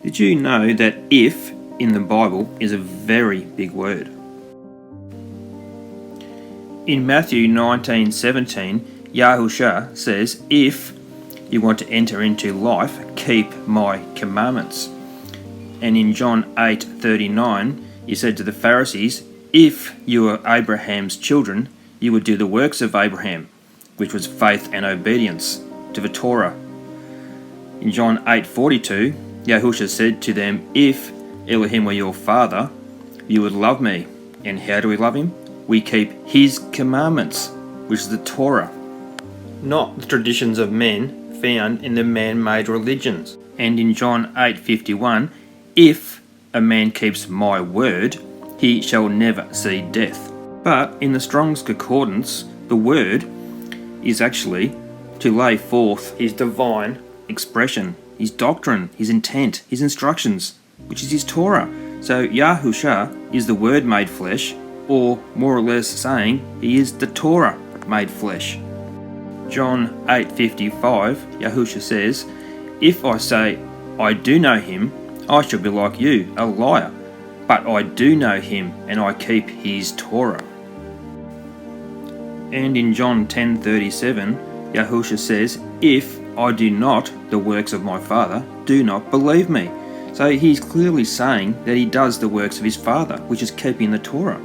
Did you know that if in the Bible is a very big word? In Matthew 19:17, Yahusha says, if you want to enter into life, keep my commandments. And in John 8:39, he said to the Pharisees, if you were Abraham's children, you would do the works of Abraham, which was faith and obedience to the Torah. In John 8:42, Yahusha said to them, if Elohim were your father, you would love me. And how do we love him? We keep his commandments, which is the Torah, not the traditions of men found in the man-made religions. And in John 8:51, if a man keeps my word, he shall never see death. But in the Strong's Concordance, the word is actually to lay forth his divine expression, his doctrine, his intent, his instructions, which is his Torah. So Yahusha is the word made flesh, or more or less saying he is the Torah made flesh. John 8:55, Yahusha says, if I say I do know him, I shall be like you, a liar. But I do know him, and I keep his Torah. And in John 10:37, Yahusha says, if I do not the works of my Father, do not believe me. So he's clearly saying that he does the works of his Father, which is keeping the Torah.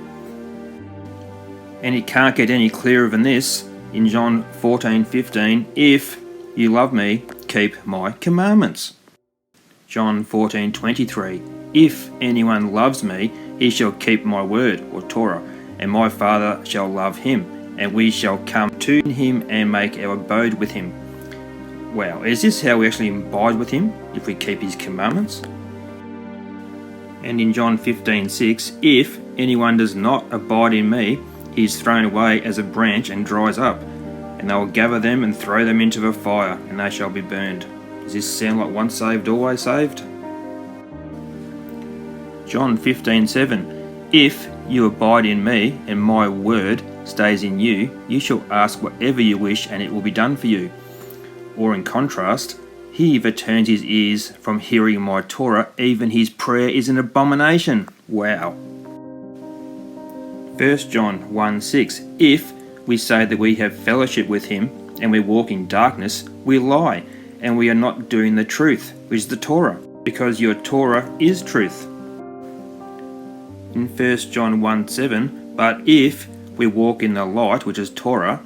And it can't get any clearer than this. In John 14:15, if you love me, keep my commandments. John 14:23, if anyone loves me, he shall keep my word, or Torah, and my Father shall love him, and we shall come to him and make our abode with him. Wow, is this how we actually abide with him, if we keep his commandments? And in John 15:6, if anyone does not abide in me, he is thrown away as a branch and dries up, and they will gather them and throw them into the fire, and they shall be burned. Does this sound like once saved, always saved? John 15:7, if you abide in me, and my word stays in you, you shall ask whatever you wish, and it will be done for you. Or in contrast, he that turns his ears from hearing my Torah, even his prayer is an abomination. Wow. 1 John 1:6, if we say that we have fellowship with him and we walk in darkness, we lie, and we are not doing the truth, which is the Torah, because your Torah is truth. In 1 John 1:7, but if we walk in the light, which is Torah,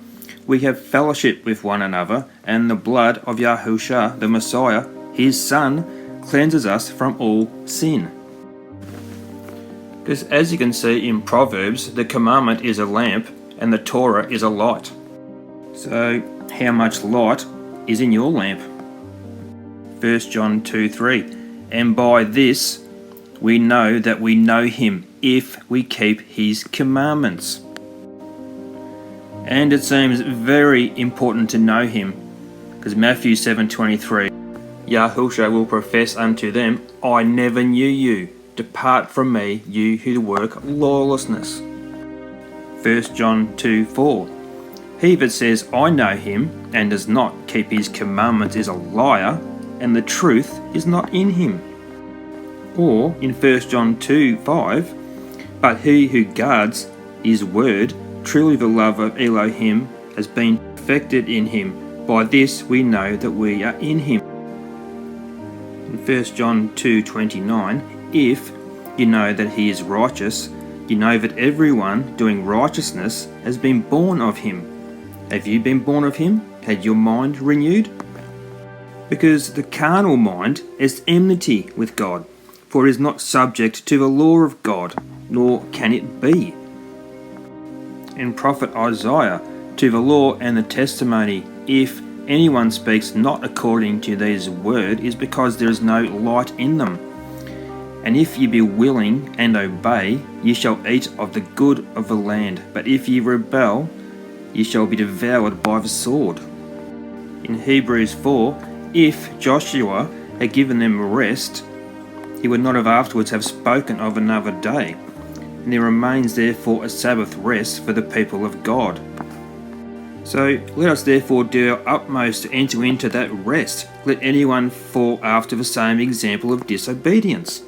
we have fellowship with one another, and the blood of Yahusha, the Messiah, his Son, cleanses us from all sin. Because as you can see in Proverbs, the commandment is a lamp and the Torah is a light. So how much light is in your lamp? 1 John 2:3, and by this we know that we know him, if we keep his commandments. And it seems very important to know him, because Matthew 7:23, Yahusha will profess unto them, I never knew you. Depart from me, you who work lawlessness. 1 John 2:4, he that says I know him and does not keep his commandments is a liar, and the truth is not in him. Or in 1 John 2:5, but he who guards his word, truly the love of Elohim has been perfected in him. By this we know that we are in him. In 1 John 2:29, if you know that he is righteous, you know that everyone doing righteousness has been born of him. Have you been born of him? Had your mind renewed? Because the carnal mind is enmity with God, for it is not subject to the law of God, nor can it be. In prophet Isaiah, to the law and the testimony, if anyone speaks not according to these words, is because there is no light in them. And if ye be willing and obey, ye shall eat of the good of the land. But if ye rebel, ye shall be devoured by the sword. In Hebrews 4, if Joshua had given them rest, he would not have afterwards have spoken of another day. And there remains therefore a Sabbath rest for the people of God. So let us therefore do our utmost to enter into that rest, let anyone fall after the same example of disobedience.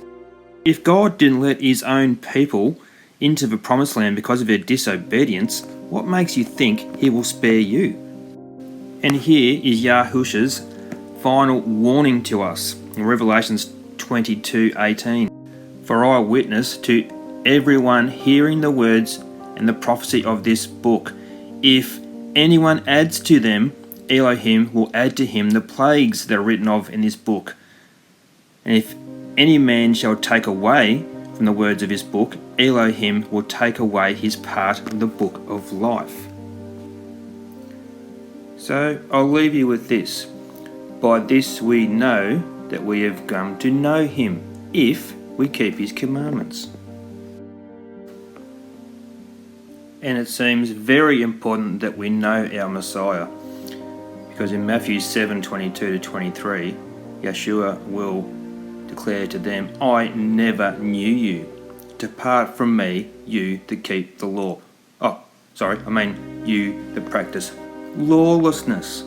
If God didn't let his own people into the promised land because of their disobedience, what makes you think he will spare you? And here is Yahusha's final warning to us in Revelations 22:18. For I witness to everyone hearing the words and the prophecy of this book. If anyone adds to them, Elohim will add to him the plagues that are written of in this book. And if any man shall take away from the words of this book, Elohim will take away his part of the book of life. So I'll leave you with this. By this we know that we have come to know him, if we keep his commandments. And it seems very important that we know our Messiah, because in Matthew 7:22-23, Yeshua will declare to them, I never knew you. Depart from me, you that keep the law. You that practice lawlessness.